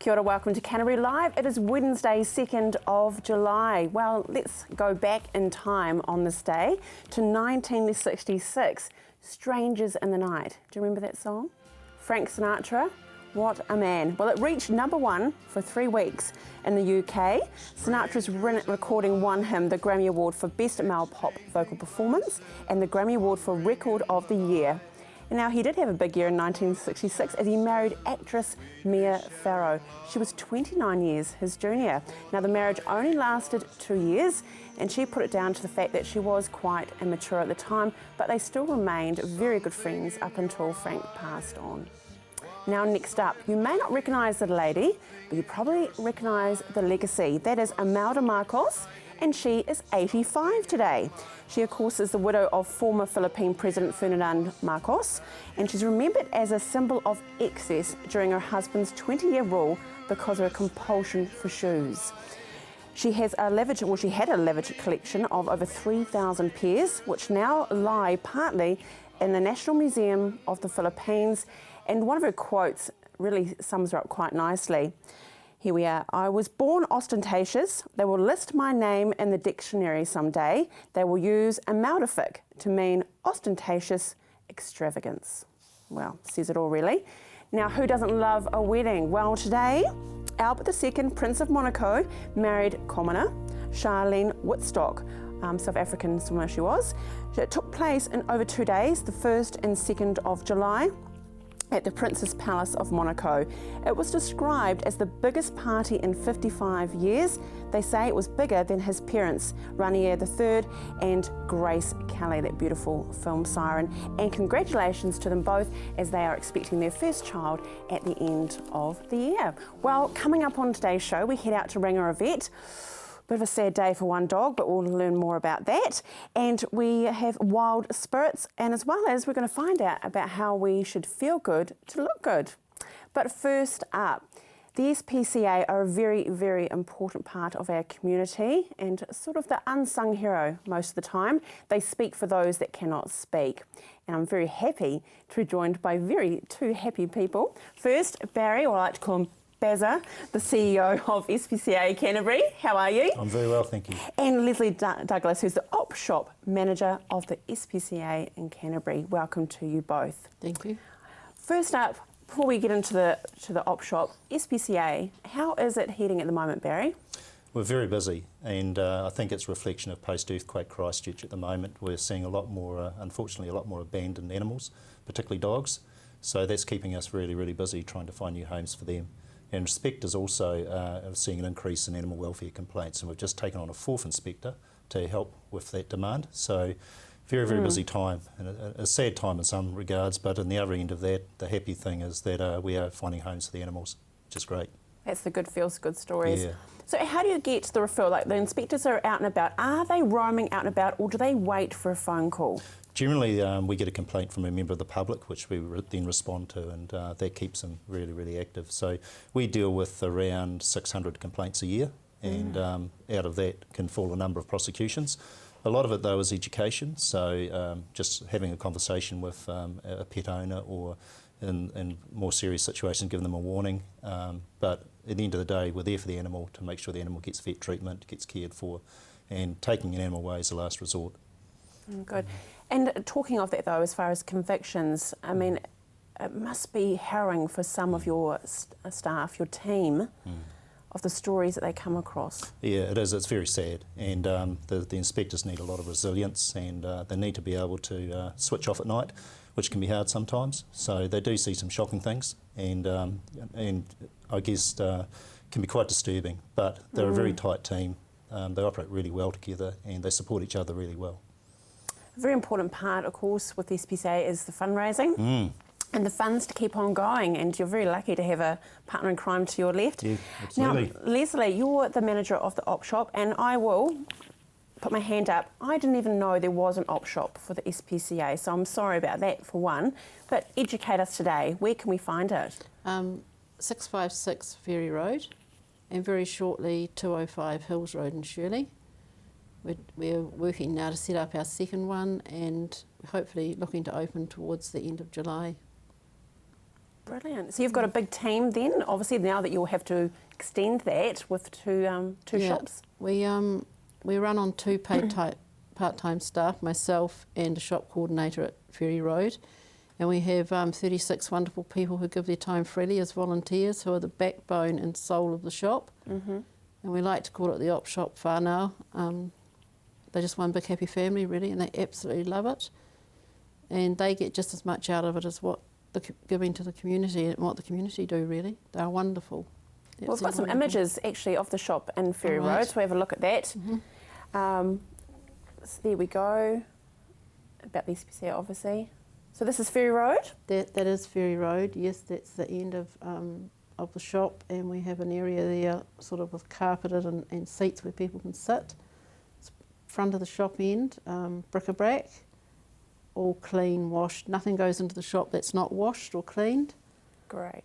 Kia ora, welcome to Canterbury Live. It is Wednesday, 2nd of July. Well, let's go back in time on this day to 1966, Strangers in the Night. Do you remember that song? Frank Sinatra, what a man. Well, it reached #1 for 3 weeks in the UK. Sinatra's recording won him the Grammy Award for Best Male Pop Vocal Performance and the Grammy Award for Record of the Year. And now, he did have a big year in 1966 as he married actress Mia Farrow. She was 29 years his junior. Now, the marriage only lasted 2 years, and she put it down to the fact that she was quite immature at the time, but they still remained very good friends up until Frank passed on. Now, next up, you may not recognise the lady, but you probably recognise the legacy. That is Imelda Marcos, and she is 85 today. She, of course, is the widow of former Philippine President Ferdinand Marcos, and she's remembered as a symbol of excess during her husband's 20-year rule because of her compulsion for shoes. She had a lavish collection of over 3,000 pairs, which now lie partly in the National Museum of the Philippines, and one of her quotes really sums her up quite nicely. Here we are. I was born ostentatious. They will list my name in the dictionary someday. They will use Imeldific to mean ostentatious extravagance. Well, says it all really. Now, who doesn't love a wedding? Well, today, Albert II, Prince of Monaco, married commoner Charlene Whitstock, South African swimmer she was. It took place in over 2 days, the 1st and 2nd of July. At the Prince's Palace of Monaco. It was described as the biggest party in 55 years. They say it was bigger than his parents, Rainier III and Grace Kelly, that beautiful film siren. And congratulations to them both as they are expecting their first child at the end of the year. Well, coming up on today's show, we head out to Rangiora. Bit of a sad day for one dog, but we'll learn more about that. And we have wild spirits, and as well as we're going to find out about how we should feel good to look good. But first up, the SPCA are a very, very important part of our community and sort of the unsung hero most of the time. They speak for those that cannot speak. And I'm very happy to be joined by two happy people. First, Barry, or I like to call him Bazza, the CEO of SPCA Canterbury. How are you? I'm very well, thank you. And Leslie Douglas, who's the op shop manager of the SPCA in Canterbury. Welcome to you both. Thank you. First up, before we get into the op shop, SPCA, how is it heading at the moment, Barry? We're very busy, and I think it's a reflection of post-earthquake Christchurch at the moment. We're seeing a lot more, unfortunately, a lot more abandoned animals, particularly dogs. So that's keeping us really, really busy trying to find new homes for them. And inspectors also are seeing an increase in animal welfare complaints, and we've just taken on a 4th inspector to help with that demand. So very, very busy time, and a sad time in some regards, but in the other end of that, the happy thing is that we are finding homes for the animals, which is great. That's the good feels good stories. Yeah. So how do you get the referral? Like, the inspectors are out and about. Are they roaming out and about, or do they wait for a phone call? Generally, we get a complaint from a member of the public, which we then respond to, and that keeps them really, really active. So we deal with around 600 complaints a year, and out of that can fall a number of prosecutions. A lot of it, though, is education, so just having a conversation with a pet owner, or in more serious situations, giving them a warning. But at the end of the day, we're there for the animal to make sure the animal gets vet treatment, gets cared for, and taking an animal away is the last resort. Good. And talking of that, though, as far as convictions, I mean, it must be harrowing for some of your staff, your team, of the stories that they come across. Yeah, it is. It's very sad, and the inspectors need a lot of resilience, and they need to be able to switch off at night, which can be hard sometimes. So they do see some shocking things, and I guess can be quite disturbing. But they're a very tight team. They operate really well together, and they support each other really well. A very important part, of course, with the SPCA is the fundraising and the funds to keep on going, and you're very lucky to have a partner in crime to your left. Yeah, absolutely. Now, Leslie, you're the manager of the op shop, and I will put my hand up. I didn't even know there was an op shop for the SPCA, so I'm sorry about that for one, but educate us today. Where can we find it? 656 Ferry Road, and very shortly 205 Hills Road in Shirley. We're working now to set up our second one, and hopefully looking to open towards the end of July. Brilliant. So you've got a big team then, obviously now that you'll have to extend that with two shops. We run on 2 paid part-time staff, myself and a shop coordinator at Ferry Road. And we have 36 wonderful people who give their time freely as volunteers, who are the backbone and soul of the shop. And we like to call it the op shop whānau. They're just one big happy family, really, and they absolutely love it. And they get just as much out of it as what giving to the community and what the community do, really. They're wonderful. Well, we've got some images, actually, of the shop in Ferry Road, so we have a look at that. So there we go, about the SPCA, obviously. So this is Ferry Road? That is Ferry Road, yes, that's the end of the shop, and we have an area there sort of with carpeted and seats where people can sit. It's front of the shop end, bric-a-brac, all clean, washed. Nothing goes into the shop that's not washed or cleaned. Great.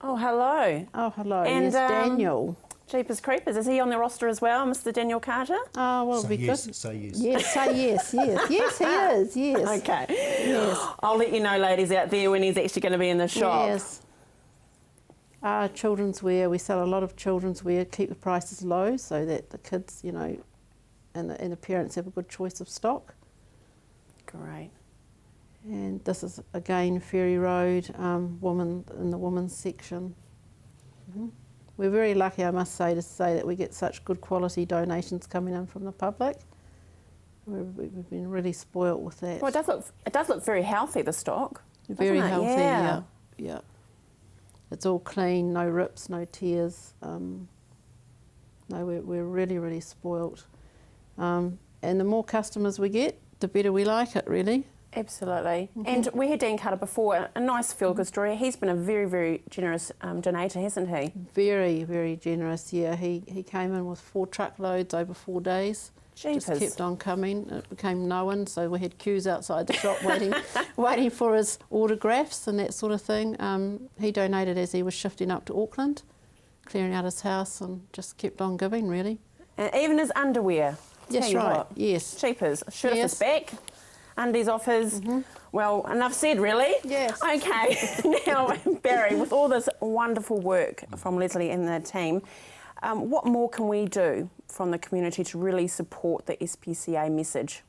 Oh, hello. Oh, hello, and, yes, Daniel. Jeepers Creepers, is he on the roster as well, Mr. Daniel Carter? Oh, well, Say it'd be yes, good. say yes. Yes, say yes, yes. Yes, he is, yes. Okay. Yes. I'll let you know, ladies out there, when he's actually going to be in the shop. Yes. Children's wear, we sell a lot of children's wear, keep the prices low so that the kids, you know, and the parents have a good choice of stock. Great. And this is, again, Ferry Road, woman in the women's section. We're very lucky, I must say, to say that we get such good quality donations coming in from the public. We've been really spoilt with that. Well, it does look very healthy, the stock. Very doesn't it? healthy, yeah. It's all clean, no rips, no tears. No, we're really, really spoilt. And the more customers we get, the better we like it, really. Absolutely. And we had Dan Carter before, a nice feel-good story. He's been a very, very generous donator, hasn't he? Very, very generous, yeah. He came in with 4 truckloads over 4 days. Jeepers. Just kept on coming. It became known, so we had queues outside the shop waiting for his autographs and that sort of thing. He donated as he was shifting up to Auckland, clearing out his house, and just kept on giving, really. And even his underwear. Yes, right, yes. Cheapers. Shirt off his back, undies off his... Well, enough said, really? Yes. Okay. Now, Barry, with all this wonderful work from Leslie and the team, what more can we do from the community to really support the SPCA message?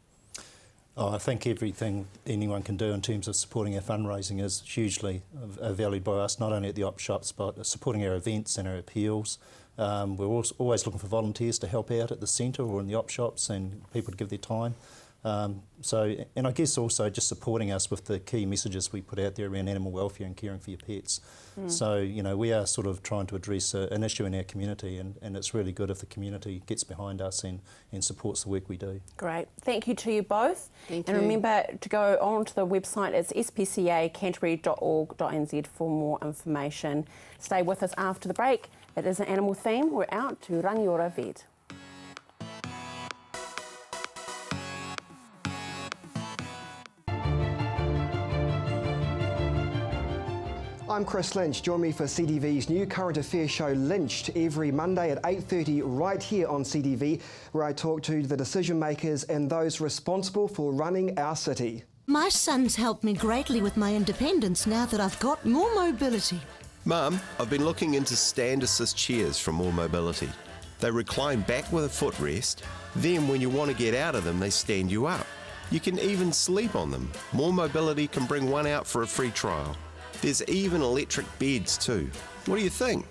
Oh, I think everything anyone can do in terms of supporting our fundraising is hugely valued by us, not only at the op shops, but supporting our events and our appeals. We're always looking for volunteers to help out at the centre or in the op shops and people to give their time. And I guess also just supporting us with the key messages we put out there around animal welfare and caring for your pets. So, you know, we are sort of trying to address an issue in our community, and it's really good if the community gets behind us and supports the work we do. Great. Thank you to you both. Thank and you. Remember to go on to the website, it's spcacanterbury.org.nz for more information. Stay with us after the break. It is an animal theme. We're out to Rangiora Vet. I'm Chris Lynch. Join me for CTV's new current affairs show Lynched every Monday at 8:30 right here on CTV, where I talk to the decision makers and those responsible for running our city. My son's helped me greatly with my independence now that I've got more mobility. Mum, I've been looking into stand assist chairs from More Mobility. They recline back with a footrest, then when you want to get out of them, they stand you up. You can even sleep on them. More Mobility can bring one out for a free trial. There's even electric beds too. What do you think?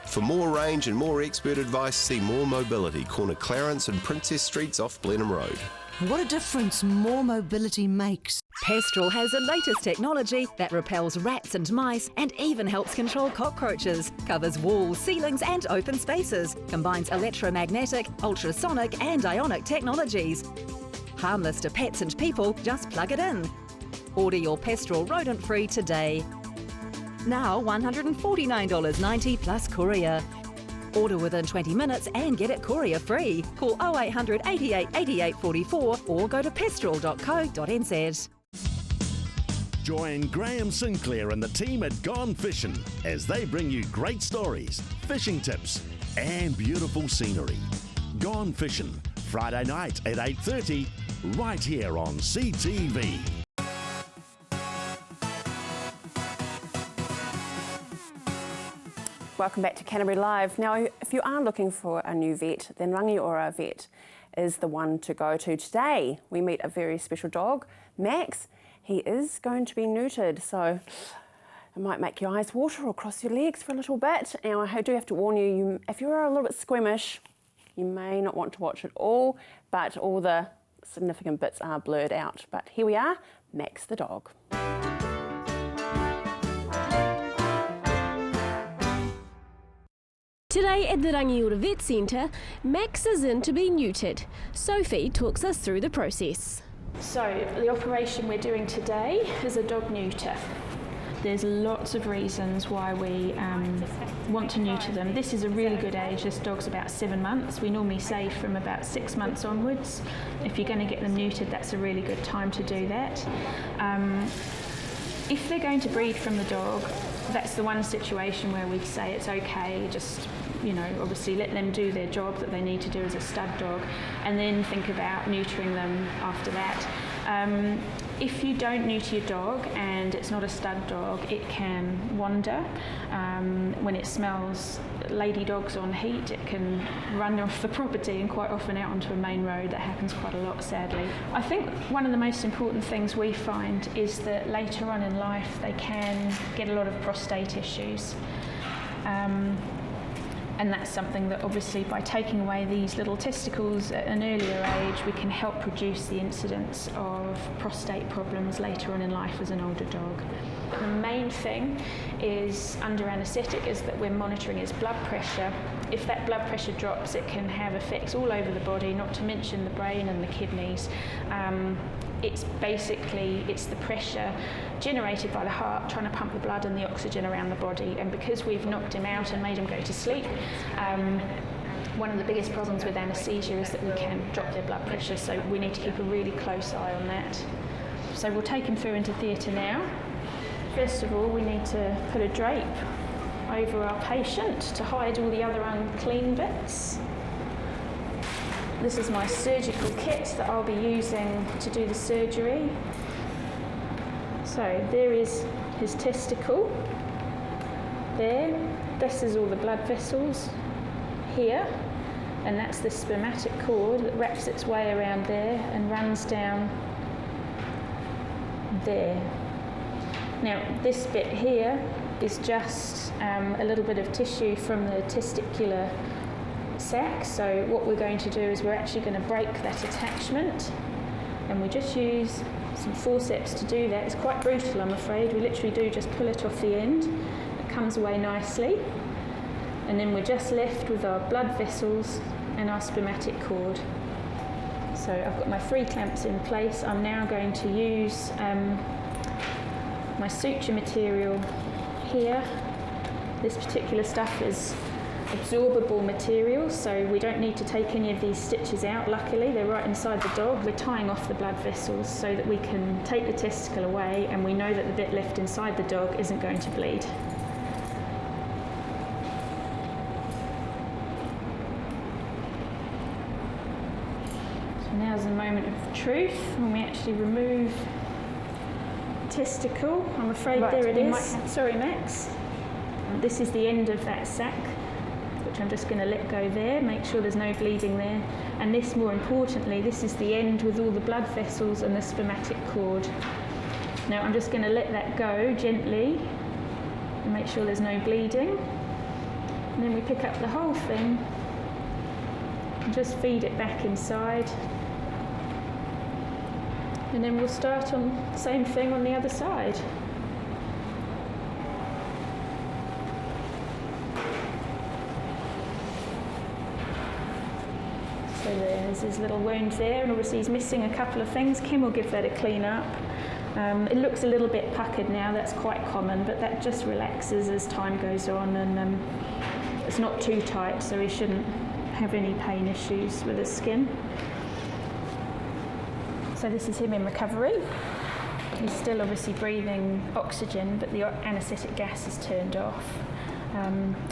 For more range and more expert advice, see More Mobility, corner Clarence and Princess Streets off Blenheim Road. What a difference more mobility makes. Pestral has the latest technology that repels rats and mice and even helps control cockroaches. Covers walls, ceilings and open spaces. Combines electromagnetic, ultrasonic and ionic technologies. Harmless to pets and people, just plug it in. Order your Pestral rodent-free today. Now $149.90 plus courier. Order within 20 minutes and get it courier free. Call 0800 88 88 44 or go to pestral.co.nz. Join Graham Sinclair and the team at Gone Fishing as they bring you great stories, fishing tips and beautiful scenery. Gone Fishing, Friday night at 8:30, right here on CTV. Welcome back to Canterbury Live. Now, if you are looking for a new vet, then Rangiora Vet is the one to go to. Today, we meet a very special dog, Max. He is going to be neutered, so it might make your eyes water or cross your legs for a little bit. Now, I do have to warn you, if you're a little bit squeamish, you may not want to watch it all, but all the significant bits are blurred out. But here we are, Max the dog. Today at the Rangiora Vet Centre, Max is in to be neutered. Sophie talks us through the process. So the operation we're doing today is a dog neuter. There's lots of reasons why we want to neuter them. This is a really good age. This dog's about 7 months. We normally say from about 6 months onwards. If you're going to get them neutered, that's a really good time to do that. If they're going to breed from the dog, that's the one situation where we say it's okay, just, you know, obviously let them do their job that they need to do as a stud dog, and then think about neutering them after that. If you don't neuter your dog and it's not a stud dog, it can wander. When it smells lady dogs on heat, it can run off the property and quite often out onto a main road. That happens quite a lot, sadly. I think one of the most important things we find is that later on in life they can get a lot of prostate issues. And that's something that obviously by taking away these little testicles at an earlier age, we can help reduce the incidence of prostate problems later on in life as an older dog. The main thing is under anaesthetic is that we're monitoring his blood pressure. If that blood pressure drops, it can have effects all over the body, not to mention the brain and the kidneys. It's the pressure generated by the heart trying to pump the blood and the oxygen around the body, and because we've knocked him out and made him go to sleep, one of the biggest problems with anaesthesia is that we can drop their blood pressure, so we need to keep a really close eye on that. So we'll take him through into theatre now. First of all, we need to put a drape over our patient to hide all the other unclean bits. This is my surgical kit that I'll be using to do the surgery. So there is his testicle. There. This is all the blood vessels here. And that's the spermatic cord that wraps its way around there and runs down there. Now this bit here is just a little bit of tissue from the testicular sac, so what we're going to do is we're actually going to break that attachment, and we just use some forceps to do that. It's quite brutal, I'm afraid. We literally do just pull it off the end. It comes away nicely, and then we're just left with our blood vessels and our spermatic cord. So I've got my 3 clamps in place. I'm now going to use my suture material here. This particular stuff is absorbable material, so we don't need to take any of these stitches out. Luckily, they're right inside the dog. We're tying off the blood vessels so that we can take the testicle away, and we know that the bit left inside the dog isn't going to bleed. So now's the moment of truth when we actually remove the testicle. I'm afraid right, there it is. Sorry, Max. This is the end of that sac, which I'm just going to let go there, make sure there's no bleeding there. And this, more importantly, this is the end with all the blood vessels and the spermatic cord. Now I'm just going to let that go gently and make sure there's no bleeding. And then we pick up the whole thing and just feed it back inside. And then we'll start on the same thing on the other side. So there's his little wound there, and obviously he's missing a couple of things. Kim will give that a clean up. It looks a little bit puckered now, that's quite common, but that just relaxes as time goes on, and it's not too tight, so he shouldn't have any pain issues with his skin. So this is him in recovery. He's still obviously breathing oxygen, but the anaesthetic gas is turned off.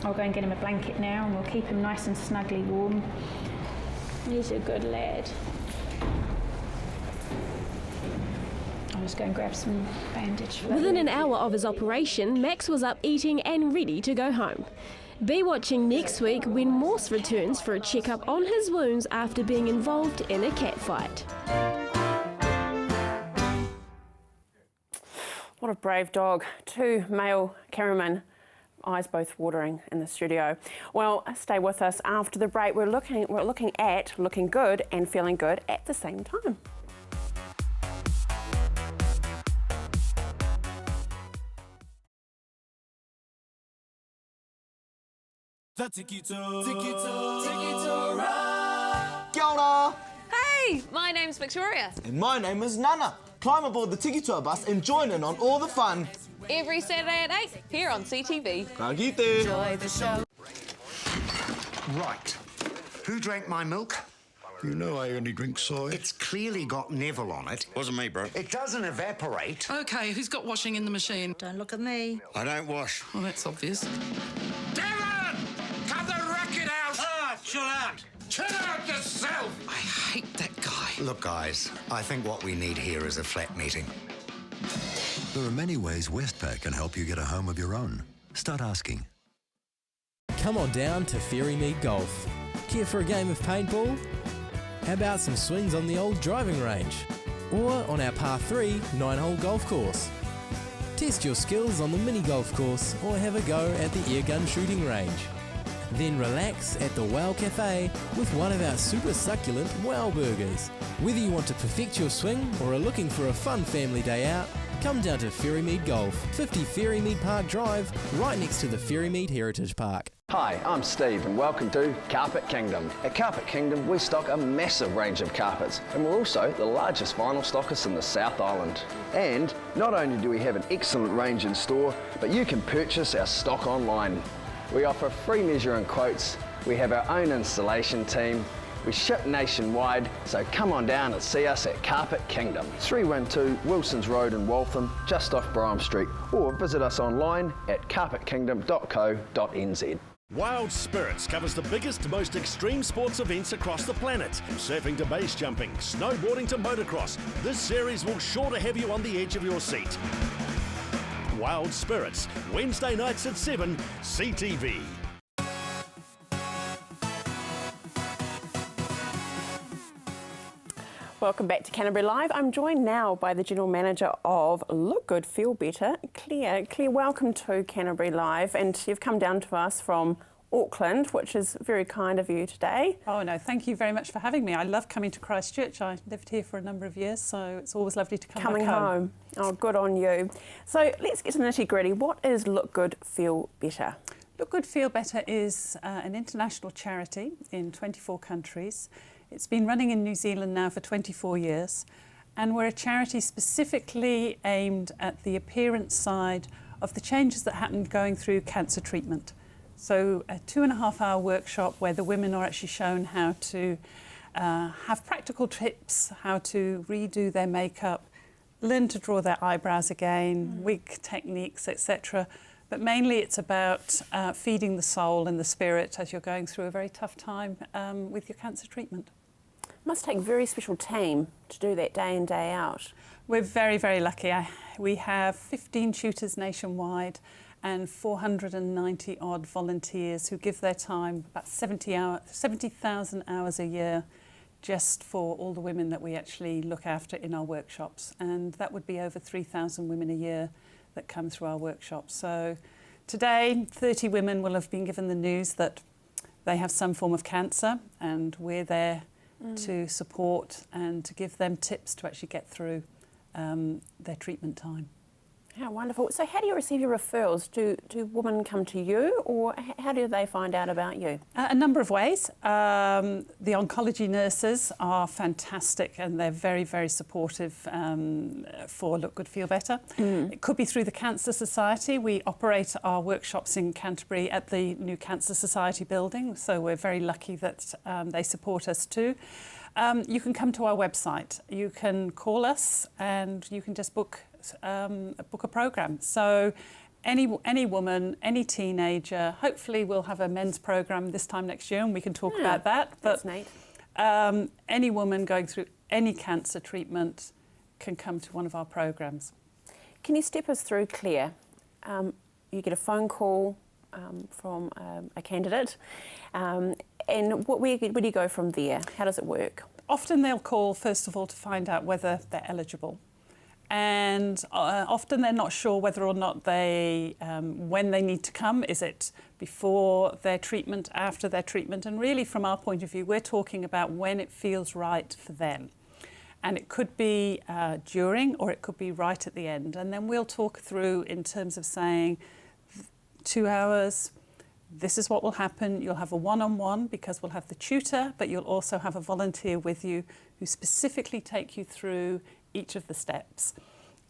I'll go and get him a blanket now, and we'll keep him nice and snugly warm. He's a good lad. I'll just go and grab some bandage for that. Within an hour of his operation, Max was up eating and ready to go home. Be watching next week when Morse returns for a checkup on his wounds after being involved in a catfight. What a brave dog. 2 male cameramen, eyes both watering in the studio. Well, stay with us after the break. We're looking at looking good and feeling good at the same time. The Tiki Tour Ride. Kia ora. Hey, my name's Victoria. And my name is Nana. Climb aboard the Tiki Tour bus and join in on all the fun. Every Saturday at 8 here on CTV. Ka kite. Enjoy the show. Right. Who drank my milk? You know I only drink soy. It's clearly got Neville on it. Wasn't me, bro. It doesn't evaporate. OK, who's got washing in the machine? Don't look at me. I don't wash. Well, that's obvious. Devon! Cut the racket out! Ah, chill out. Chill out yourself! I hate that guy. Look, guys, I think what we need here is a flat meeting. There are many ways Westpac can help you get a home of your own. Start asking. Come on down to Ferrymead Golf. Care for a game of paintball? How about some swings on the old driving range? Or on our par 3 9-hole golf course? Test your skills on the mini golf course or have a go at the airgun shooting range. Then relax at the Wow Cafe with one of our super succulent Wow Burgers. Whether you want to perfect your swing or are looking for a fun family day out, come down to Ferrymead Golf, 50 Ferrymead Park Drive, right next to the Ferrymead Heritage Park. Hi, I'm Steve and welcome to Carpet Kingdom. At Carpet Kingdom we stock a massive range of carpets and we're also the largest vinyl stockist in the South Island. And not only do we have an excellent range in store, but you can purchase our stock online. We offer free measuring quotes, we have our own installation team, we ship nationwide, so come on down and see us at Carpet Kingdom. 312 Wilsons Road in Waltham, just off Brougham Street, or visit us online at carpetkingdom.co.nz. Wild Spirits covers the biggest, most extreme sports events across the planet. Surfing to base jumping, snowboarding to motocross. This series will sure to have you on the edge of your seat. Wild Spirits, Wednesday nights at 7, CTV. Welcome back to Canterbury Live. I'm joined now by the General Manager of Look Good, Feel Better, Claire. Claire, welcome to Canterbury Live, and you've come down to us from Auckland, which is very kind of you today. Oh no, thank you very much for having me. I love coming to Christchurch. I lived here for a number of years, so it's always lovely to come Coming back home. Oh, good on you. So let's get to the nitty-gritty. What is Look Good, Feel Better? Look Good, Feel Better is an international charity in 24 countries. It's been running in New Zealand now for 24 years, and we're a charity specifically aimed at the appearance side of the changes that happen going through cancer treatment. So a 2.5-hour workshop where the women are actually shown how to have practical tips, how to redo their makeup, learn to draw their eyebrows again, wig techniques, etc. But mainly it's about feeding the soul and the spirit as you're going through a very tough time with your cancer treatment. Must take a very special team to do that day in, day out. We're very, very lucky. We have 15 tutors nationwide and 490 odd volunteers who give their time, about 70,000 hours a year, just for all the women that we actually look after in our workshops. And that would be over 3,000 women a year that come through our workshops. So today, 30 women will have been given the news that they have some form of cancer, and we're there to support and to give them tips to actually get through their treatment time. How wonderful. So how do you receive your referrals? Do women come to you, or how do they find out about you? A number of ways. The oncology nurses are fantastic and they're very, very supportive for Look Good, Feel Better. It could be through the Cancer Society. We operate our workshops in Canterbury at the new Cancer Society building, so we're very lucky that they support us too. You can come to our website. You can call us and you can just book a program. So any woman, any teenager, hopefully we'll have a men's program this time next year and we can talk about that. But that's neat. Any woman going through any cancer treatment can come to one of our programs. Can you step us through, Claire? You get a phone call a candidate. And where do you go from there? How does it work? Often they'll call, first of all, to find out whether they're eligible. And often they're not sure whether or not when they need to come. Is it before their treatment, after their treatment? And really, from our point of view, we're talking about when it feels right for them. And it could be during, or it could be right at the end. And then we'll talk through in terms of saying 2 hours, this is what will happen. You'll have a one-on-one because we'll have the tutor, but you'll also have a volunteer with you who specifically take you through each of the steps.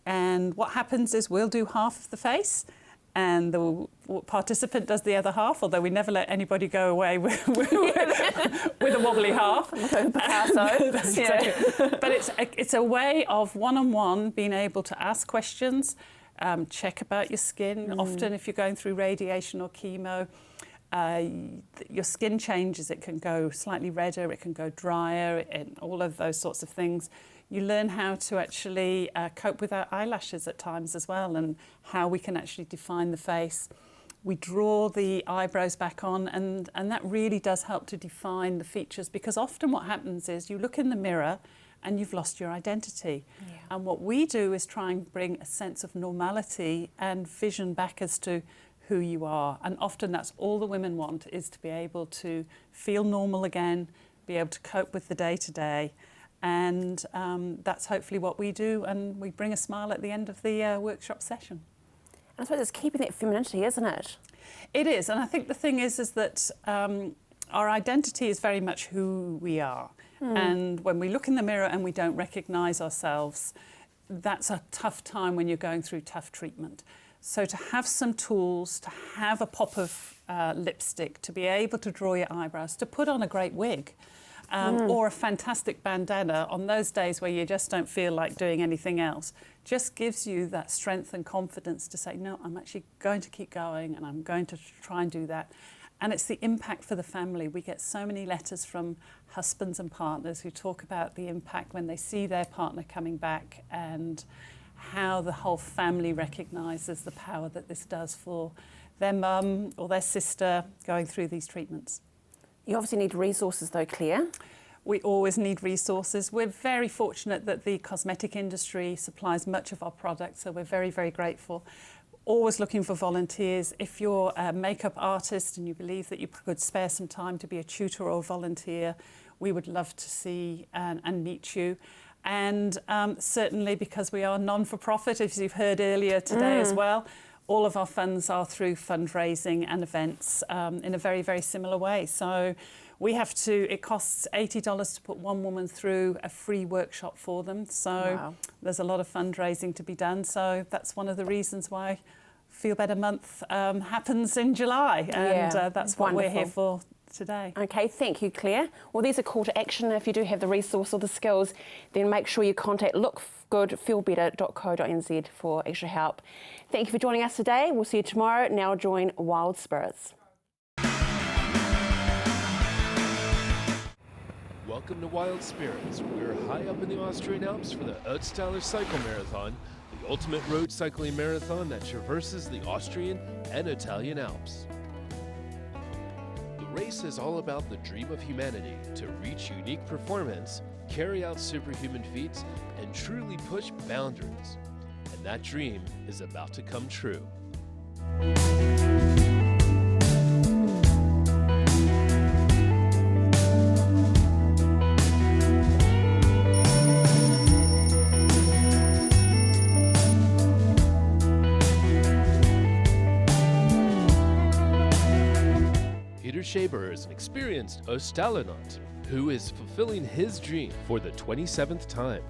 And what happens is we'll do half of the face and the participant does the other half, although we never let anybody go away with a wobbly half. Picasso. That's exactly. But it's a way of one-on-one being able to ask questions, check about your skin. Often if you're going through radiation or chemo, your skin changes. It can go slightly redder, it can go drier, and all of those sorts of things. You learn how to actually cope with our eyelashes at times as well, and how we can actually define the face. We draw the eyebrows back on, and that really does help to define the features, because often what happens is you look in the mirror and you've lost your identity. Yeah. And what we do is try and bring a sense of normality and vision back as to who you are. And often that's all the women want, is to be able to feel normal again, be able to cope with the day-to-day. And that's hopefully what we do, and we bring a smile at the end of the workshop session. And I suppose it's keeping that femininity, isn't it? It is, and I think the thing is that our identity is very much who we are. And when we look in the mirror and we don't recognise ourselves, that's a tough time when you're going through tough treatment. So to have some tools, to have a pop of lipstick, to be able to draw your eyebrows, to put on a great wig, or a fantastic bandana on those days where you just don't feel like doing anything else, just gives you that strength and confidence to say, no, I'm actually going to keep going and I'm going to try and do that. And it's the impact for the family. We get so many letters from husbands and partners who talk about the impact when they see their partner coming back, and how the whole family recognises the power that this does for their mum or their sister going through these treatments. You obviously need resources though, Claire. We always need resources. We're very fortunate that the cosmetic industry supplies much of our product, so we're very, very grateful. Always looking for volunteers. If you're a makeup artist and you believe that you could spare some time to be a tutor or a volunteer, we would love to see and meet you. And certainly, because we are non-for-profit, as you've heard earlier today as well, all of our funds are through fundraising and events in a very, very similar way. So we have to, it costs $80 to put one woman through a free workshop for them. So there's a lot of fundraising to be done. So that's one of the reasons why Feel Better Month happens in July. And that's what we're here for today. Okay, thank you, Claire. Well, there's a call to action. If you do have the resource or the skills, then make sure you contact lookgoodfeelbetter.co.nz for extra help. Thank you for joining us today. We'll see you tomorrow. Now join Wild Spirits. Welcome to Wild Spirits. We're high up in the Austrian Alps for the Ötztaler Cycle Marathon, the ultimate road cycling marathon that traverses the Austrian and Italian Alps. The race is all about the dream of humanity to reach unique performance, carry out superhuman feats, and truly push boundaries. And that dream is about to come true. Shaber is an experienced Ötztalernaut who is fulfilling his dream for the 27th time.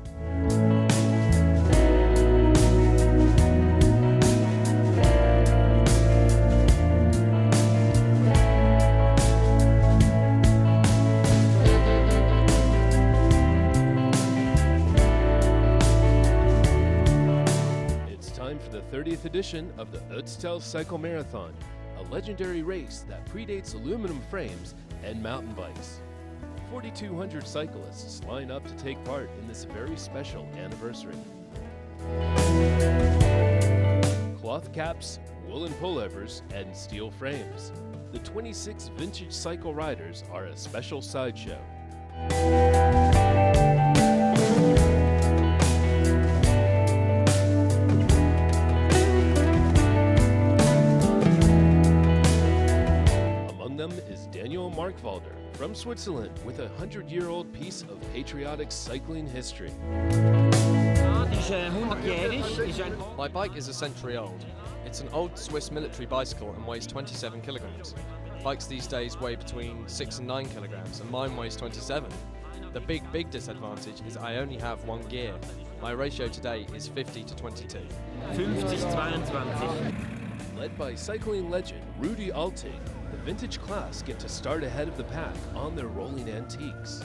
It's time for the 30th edition of the Ötztal Cycle Marathon, a legendary race that predates aluminum frames and mountain bikes. 4,200 cyclists line up to take part in this very special anniversary. Cloth caps, wool stolen pullovers, and steel frames. The 26 vintage cycle riders are a special sideshow. Among them is Daniel Markwalder from Switzerland with a 100-year-old piece of patriotic cycling history. My bike is a century old. It's an old Swiss military bicycle and weighs 27 kilograms. Bikes these days weigh between 6 and 9 kilograms, and mine weighs 27. The big disadvantage is I only have one gear. My ratio today is 50 to 22. 50-22. Led by cycling legend Rudi Alting, the vintage class get to start ahead of the pack on their rolling antiques.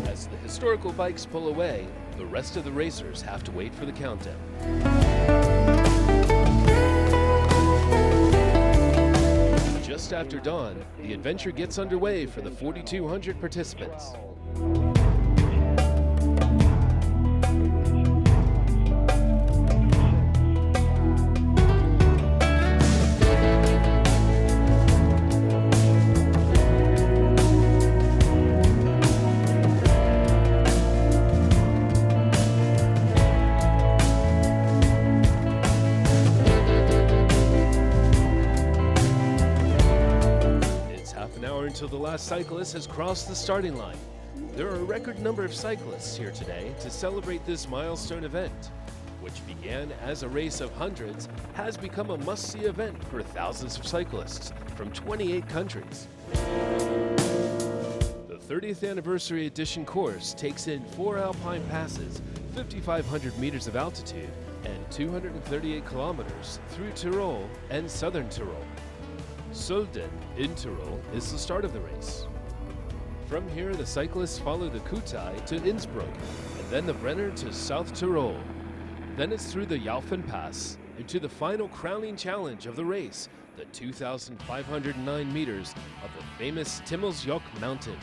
As the historical bikes pull away, the rest of the racers have to wait for the countdown. Just after dawn, the adventure gets underway for the 4,200 participants. Until the last cyclist has crossed the starting line. There are a record number of cyclists here today to celebrate this milestone event, which began as a race of hundreds, has become a must-see event for thousands of cyclists from 28 countries. The 30th anniversary edition course takes in 4 alpine passes, 5,500 meters of altitude, and 238 kilometers through Tyrol and southern Tyrol. Sölden in Tyrol is the start of the race. From here, the cyclists follow the Kutai to Innsbruck, and then the Brenner to South Tyrol. Then it's through the Jaufen Pass into the final crowning challenge of the race, the 2,509 meters of the famous Timmelsjoch mountain.